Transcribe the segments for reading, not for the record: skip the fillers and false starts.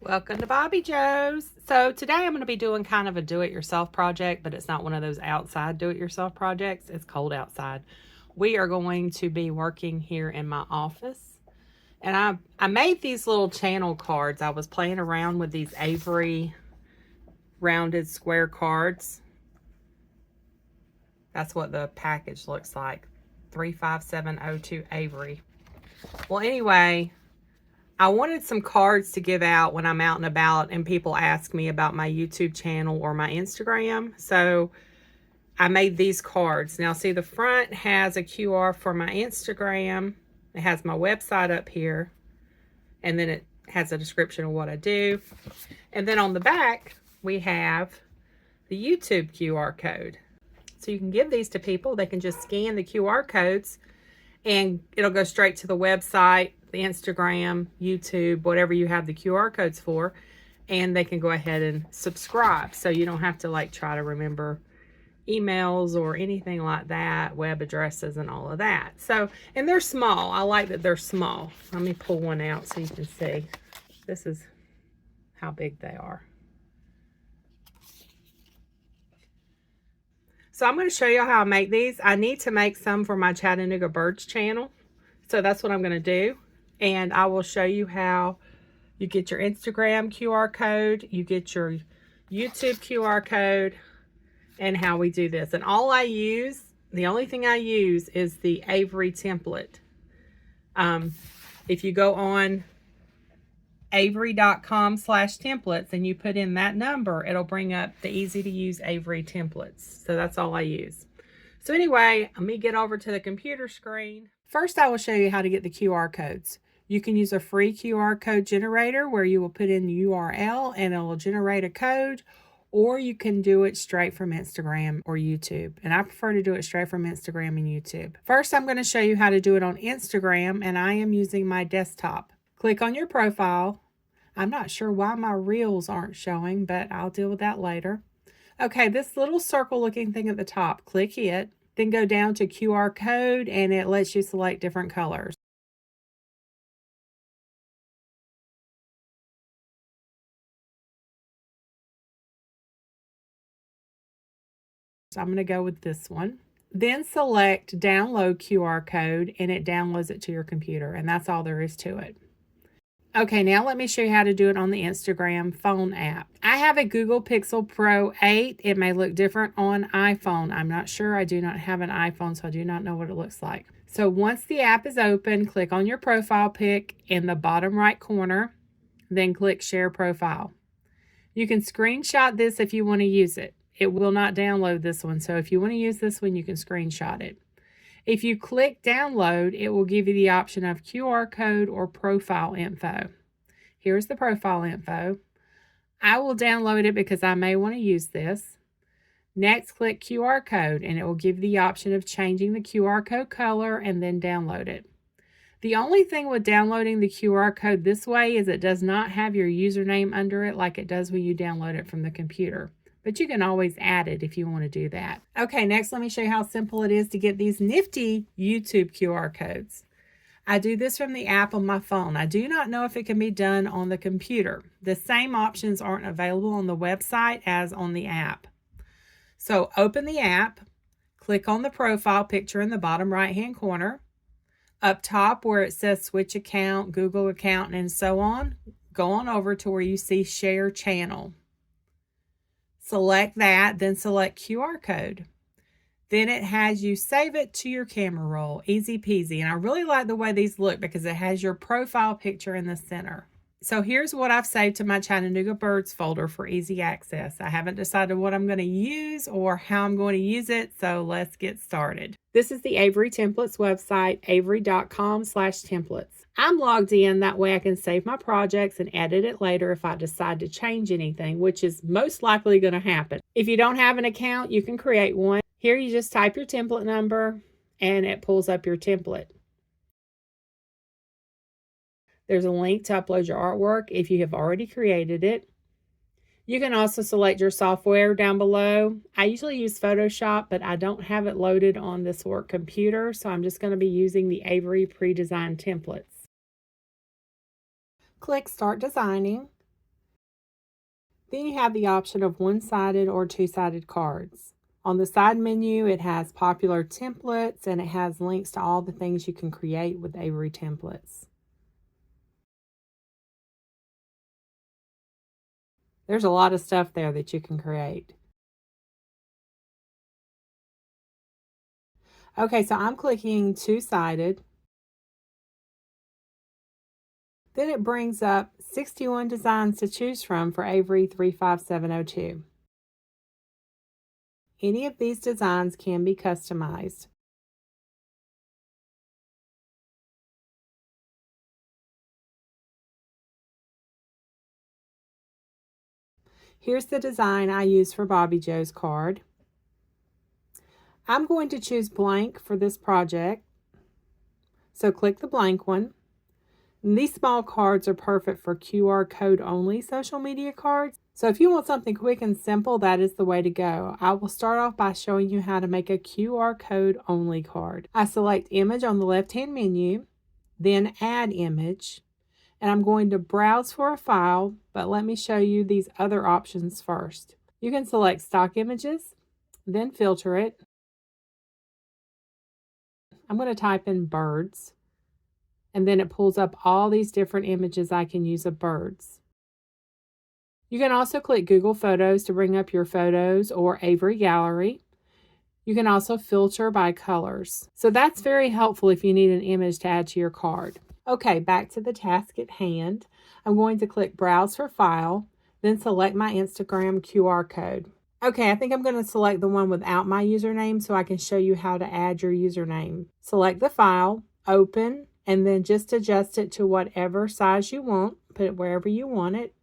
Welcome to Bobbi Jo's. So today I'm going to be doing kind of a do-it-yourself project, but it's not one of those outside do-it-yourself projects. It's cold outside. We are going to be working here in my office. And I made these little channel cards. I was playing around with these Avery rounded square cards. That's what the package looks like. 35702 Avery. Well, anyway, I wanted some cards to give out when I'm out and about and people ask me about my YouTube channel or my Instagram. So I made these cards. Now see, the front has a QR for my Instagram. It has my website up here. And then it has a description of what I do. And then on the back, we have the YouTube QR code. So you can give these to people. They can just scan the QR codes and it'll go straight to the website, the Instagram, YouTube, whatever you have the QR codes for, and they can go ahead and subscribe. So you don't have to like try to remember emails or anything like that, web addresses and all of that. So, and they're small. I like that they're small. Let me pull one out so you can see. This is how big they are. So I'm going to show you how I make these. I need to make some for my Chattanooga Birds channel. So that's what I'm going to do. And I will show you how you get your Instagram QR code, you get your YouTube QR code, and how we do this. And all I use, the only thing I use is the Avery template. If you go on avery.com/templates and you put in that number, it'll bring up the easy to use Avery templates. So that's all I use. So anyway, let me get over to the computer screen. First, I will show you how to get the QR codes. You can use a free QR code generator where you will put in the URL and it will generate a code, or you can do it straight from Instagram or YouTube. And I prefer to do it straight from Instagram and YouTube. First, I'm going to show you how to do it on Instagram, and I am using my desktop. Click on your profile. I'm not sure why my reels aren't showing, but I'll deal with that later. Okay, this little circle looking thing at the top, click it, then go down to QR code and it lets you select different colors. So I'm going to go with this one. Then select download QR code and it downloads it to your computer, and that's all there is to it. Okay, now let me show you how to do it on the Instagram phone app. I have a Google Pixel Pro 8. It may look different on iPhone. I'm not sure. I do not have an iPhone, so I do not know what it looks like. So once the app is open, click on your profile pic in the bottom right corner, then click Share Profile. You can screenshot this if you want to use it. It will not download this one, so if you want to use this one, you can screenshot it. If you click download, it will give you the option of QR code or profile info. Here's the profile info. I will download it because I may want to use this. Next, click QR code and it will give you the option of changing the QR code color and then download it. The only thing with downloading the QR code this way is it does not have your username under it like it does when you download it from the computer. But you can always add it if you want to do that. Okay, next let me show you how simple it is to get these nifty YouTube QR codes. I do this from the app on my phone. I do not know if it can be done on the computer. The same options aren't available on the website as on the app. So open the app, click on the profile picture in the bottom right-hand corner. Up top where it says switch account, Google account, and so on, go on over to where you see share channel. Select that, then select QR code. Then it has you save it to your camera roll. Easy peasy. And I really like the way these look because it has your profile picture in the center. So here's what I've saved to my Chattanooga Birds folder for easy access. I haven't decided what I'm going to use or how I'm going to use it, so let's get started. This is the Avery Templates website, avery.com/templates. I'm logged in, that way I can save my projects and edit it later if I decide to change anything, which is most likely going to happen. If you don't have an account, you can create one. Here you just type your template number and it pulls up your template. There's a link to upload your artwork if you have already created it. You can also select your software down below. I usually use Photoshop, but I don't have it loaded on this work computer, so I'm just going to be using the Avery pre-designed templates. Click Start Designing. Then you have the option of one-sided or two-sided cards. On the side menu, it has popular templates and it has links to all the things you can create with Avery templates. There's a lot of stuff there that you can create. Okay, so I'm clicking two-sided. Then it brings up 61 designs to choose from for Avery 35702. Any of these designs can be customized. Here's the design I use for Bobbi Jo's card. I'm going to choose blank for this project. So click the blank one. And these small cards are perfect for QR code only social media cards. So if you want something quick and simple, that is the way to go. I will start off by showing you how to make a QR code only card. I select image on the left-hand menu, then add image, and I'm going to browse for a file, but let me show you these other options first. You can select stock images, then filter it. I'm going to type in birds, and then it pulls up all these different images I can use of birds. You can also click Google Photos to bring up your photos or Avery Gallery. You can also filter by colors. So that's very helpful if you need an image to add to your card. Okay, back to the task at hand. I'm going to click Browse for File, then select my Instagram QR code. Okay, I think I'm going to select the one without my username so I can show you how to add your username. Select the file, open, and then just adjust it to whatever size you want. Put it wherever you want it.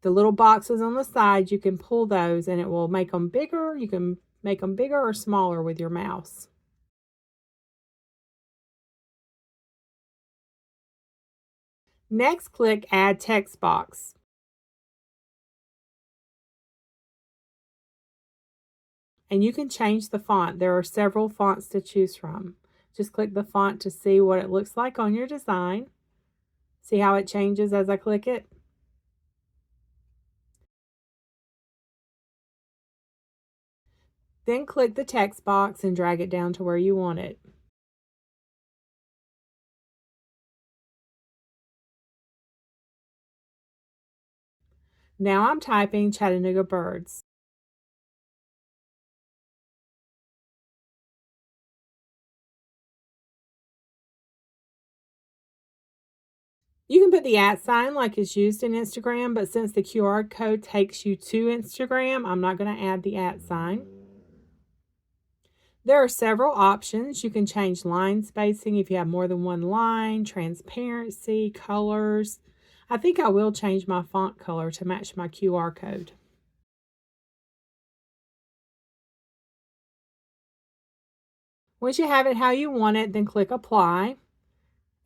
The little boxes on the side, you can pull those and it will make them bigger. You can make them bigger or smaller with your mouse. Next, click Add Text Box. And you can change the font. There are several fonts to choose from. Just click the font to see what it looks like on your design. See how it changes as I click it? Then click the text box and drag it down to where you want it. Now I'm typing Chattanooga birds. You can put the @ like is used in Instagram, but since the QR code takes you to Instagram, I'm not going to add the @ There are several options. You can change line spacing if you have more than one line, transparency, colors. I think I will change my font color to match my QR code. Once you have it how you want it, then click Apply.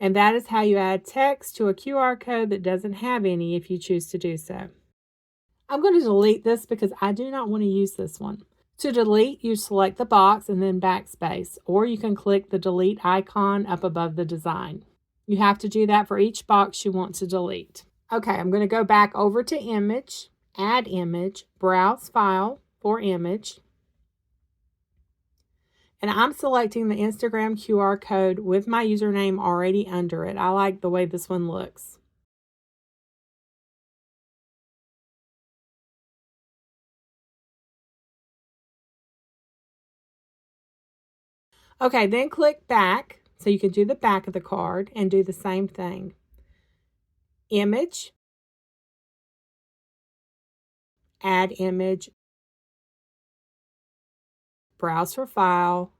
And that is how you add text to a QR code that doesn't have any if you choose to do so. I'm going to delete this because I do not want to use this one. To delete, you select the box and then backspace, or you can click the delete icon up above the design. You have to do that for each box you want to delete. Okay, I'm going to go back over to Image, Add Image, Browse File for Image. And I'm selecting the Instagram QR code with my username already under it. I like the way this one looks. Okay, then click back so you can do the back of the card and do the same thing. Image, Add Image, Browse for File,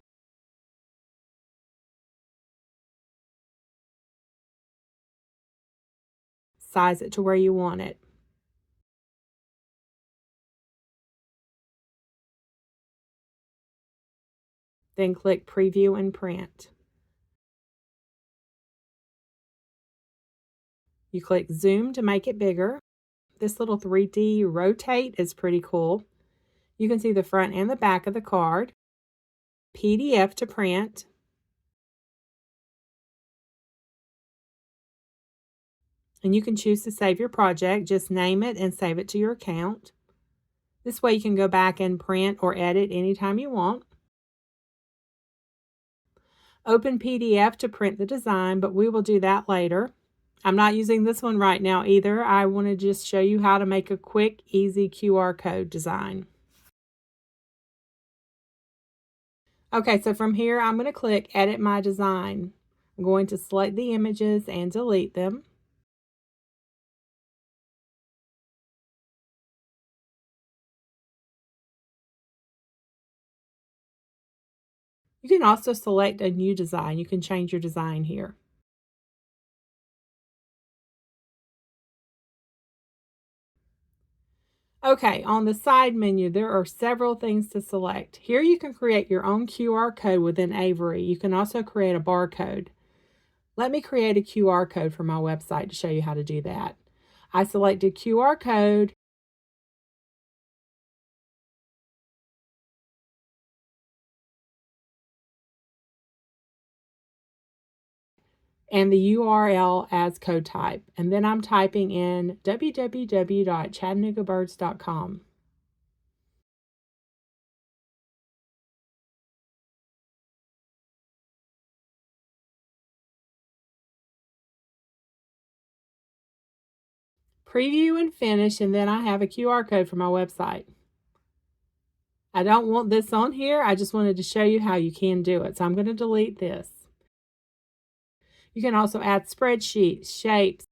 size it to where you want it. Then click Preview and Print. You click Zoom to make it bigger. This little 3D rotate is pretty cool. You can see the front and the back of the card. PDF to print. And you can choose to save your project. Just name it and save it to your account. This way you can go back and print or edit anytime you want. Open PDF to print the design, but we will do that later. I'm not using this one right now either. I want to just show you how to make a quick, easy QR code design. Okay, so from here, I'm going to click Edit My Design. I'm going to select the images and delete them. You can also select a new design. You can change your design here. Okay, on the side menu, there are several things to select. Here you can create your own QR code within Avery. You can also create a barcode. Let me create a QR code for my website to show you how to do that. I selected QR code. And the URL as code type. And then I'm typing in www.chattanoogaBirds.com. Preview and finish, and then I have a QR code for my website. I don't want this on here. I just wanted to show you how you can do it. So I'm going to delete this. You can also add spreadsheets, shapes.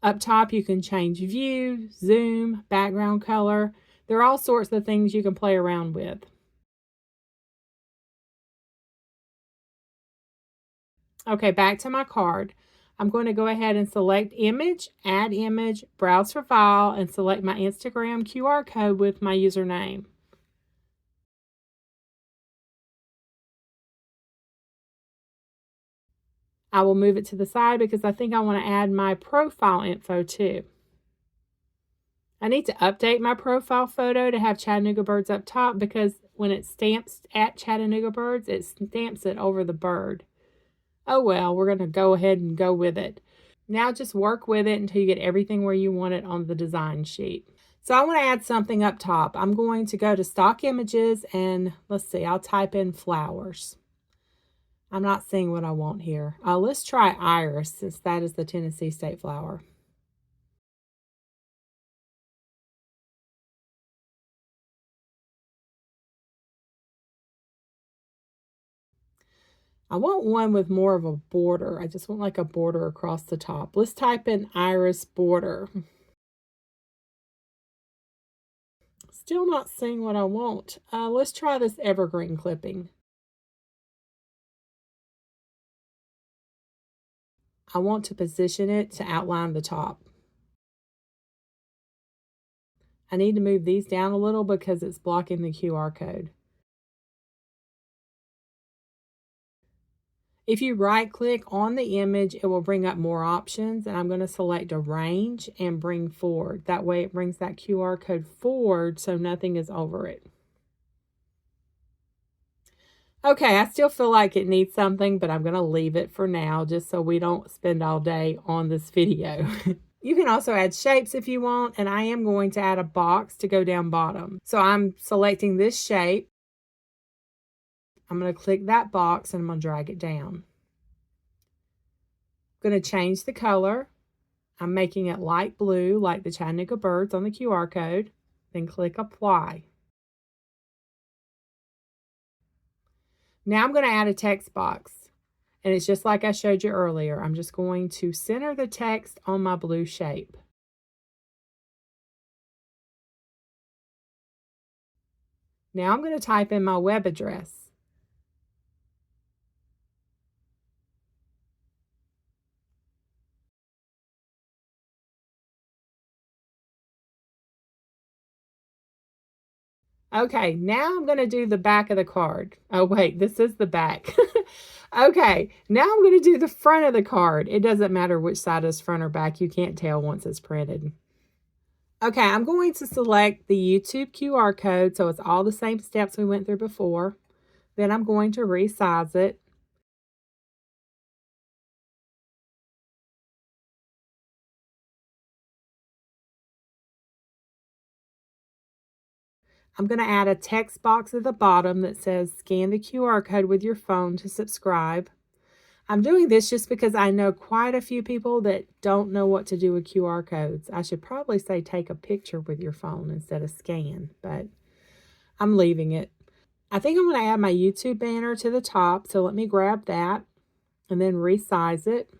Up top, you can change view, zoom, background color. There are all sorts of things you can play around with. Okay, back to my card. I'm going to go ahead and select image, add image, browse for file, and select my Instagram QR code with my username. I will move it to the side because I think I want to add my profile info too. I need to update my profile photo to have Chattanooga Birds up top because when it stamps at Chattanooga Birds, it stamps it over the bird. Oh well, we're going to go ahead and go with it. Now just work with it until you get everything where you want it on the design sheet. So I want to add something up top. I'm going to go to stock images and let's see, I'll type in flowers. I'm not seeing what I want here. Let's try iris since that is the Tennessee state flower. I want one with more of a border. I just want like a border across the top. Let's type in iris border. Still not seeing what I want. Let's try this evergreen clipping. I want to position it to outline the top. I need to move these down a little because it's blocking the QR code. If you right click on the image, it will bring up more options, and I'm going to select arrange and bring forward. That way it brings that QR code forward so nothing is over it. Okay, I still feel like it needs something, but I'm going to leave it for now just so we don't spend all day on this video. You can also add shapes if you want, and I am going to add a box to go down bottom. So I'm selecting this shape. I'm going to click that box and I'm going to drag it down. I'm going to change the color. I'm making it light blue like the Chattanooga Birds on the QR code. Then click apply. Now I'm going to add a text box. And it's just like I showed you earlier. I'm just going to center the text on my blue shape. Now I'm going to type in my web address. Okay, now I'm going to do the back of the card. Oh, wait, this is the back. Okay, now I'm going to do the front of the card. It doesn't matter which side is front or back. You can't tell once it's printed. Okay, I'm going to select the YouTube QR code, so it's all the same steps we went through before. Then I'm going to resize it. I'm going to add a text box at the bottom that says scan the QR code with your phone to subscribe. I'm doing this just because I know quite a few people that don't know what to do with QR codes. I should probably say take a picture with your phone instead of scan, but I'm leaving it. I think I'm going to add my YouTube banner to the top, so let me grab that and then resize it.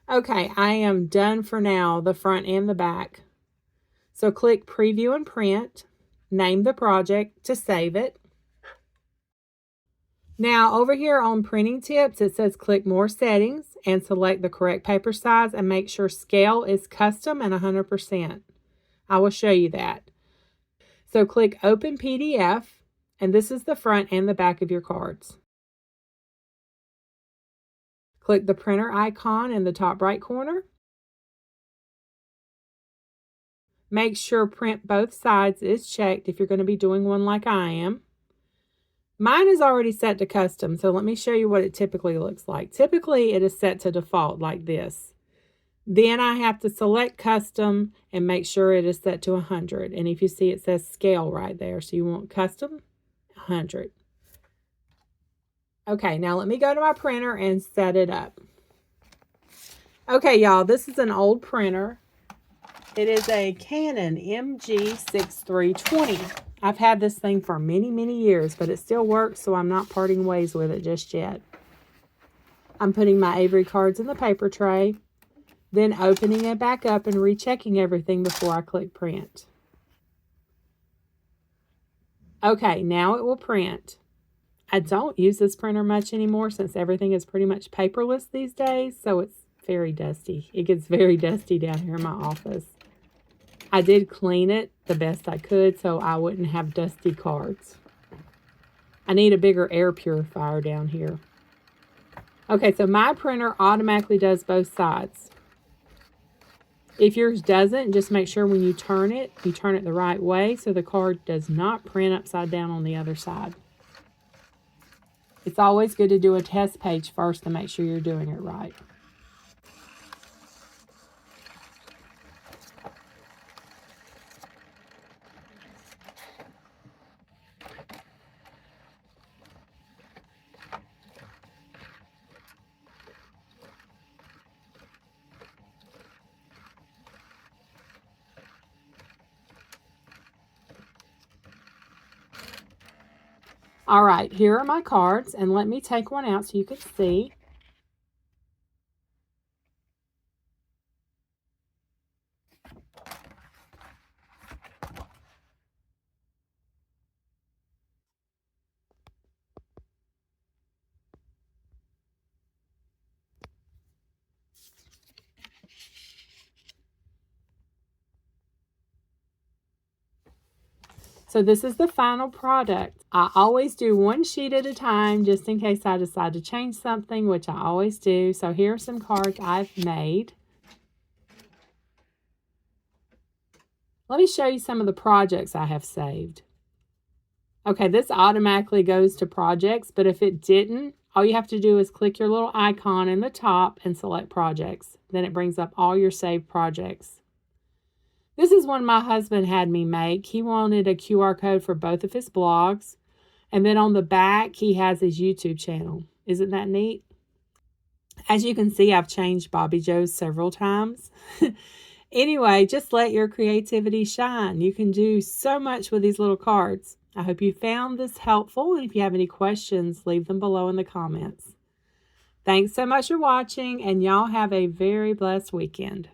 Okay, I am done for now, the front and the back. So click Preview and Print, name the project to save it. Now over here on Printing Tips, it says click More Settings and select the correct paper size and make sure scale is custom and 100%. I will show you that. So click Open PDF, and this is the front and the back of your cards. Click the printer icon in the top right corner. Make sure Print Both Sides is checked if you're going to be doing one like I am. Mine is already set to custom, so let me show you what it typically looks like. Typically, it is set to default like this. Then I have to select custom and make sure it is set to 100. And if you see, it says scale right there. So you want custom 100. Okay, now let me go to my printer and set it up. Okay, y'all, this is an old printer. It is a Canon MG6320. I've had this thing for many, many years, but it still works, so I'm not parting ways with it just yet. I'm putting my Avery cards in the paper tray, then opening it back up and rechecking everything before I click print. Okay, now it will print. I don't use this printer much anymore since everything is pretty much paperless these days, so it's very dusty. It gets very dusty down here in my office. I did clean it the best I could so I wouldn't have dusty cards. I need a bigger air purifier down here. Okay, so my printer automatically does both sides. If yours doesn't, just make sure when you turn it the right way so the card does not print upside down on the other side. It's always good to do a test page first to make sure you're doing it right. All right, here are my cards, and let me take one out so you can see. So this is the final product. I always do one sheet at a time just in case I decide to change something, which I always do. So here are some cards I've made. Let me show you some of the projects I have saved. Okay, this automatically goes to projects, but if it didn't, all you have to do is click your little icon in the top and select projects. Then it brings up all your saved projects. This is one my husband had me make. He wanted a QR code for both of his blogs. And then on the back, he has his YouTube channel. Isn't that neat? As you can see, I've changed Bobbi Jo's several times. Anyway, just let your creativity shine. You can do so much with these little cards. I hope you found this helpful. And if you have any questions, leave them below in the comments. Thanks so much for watching, and y'all have a very blessed weekend.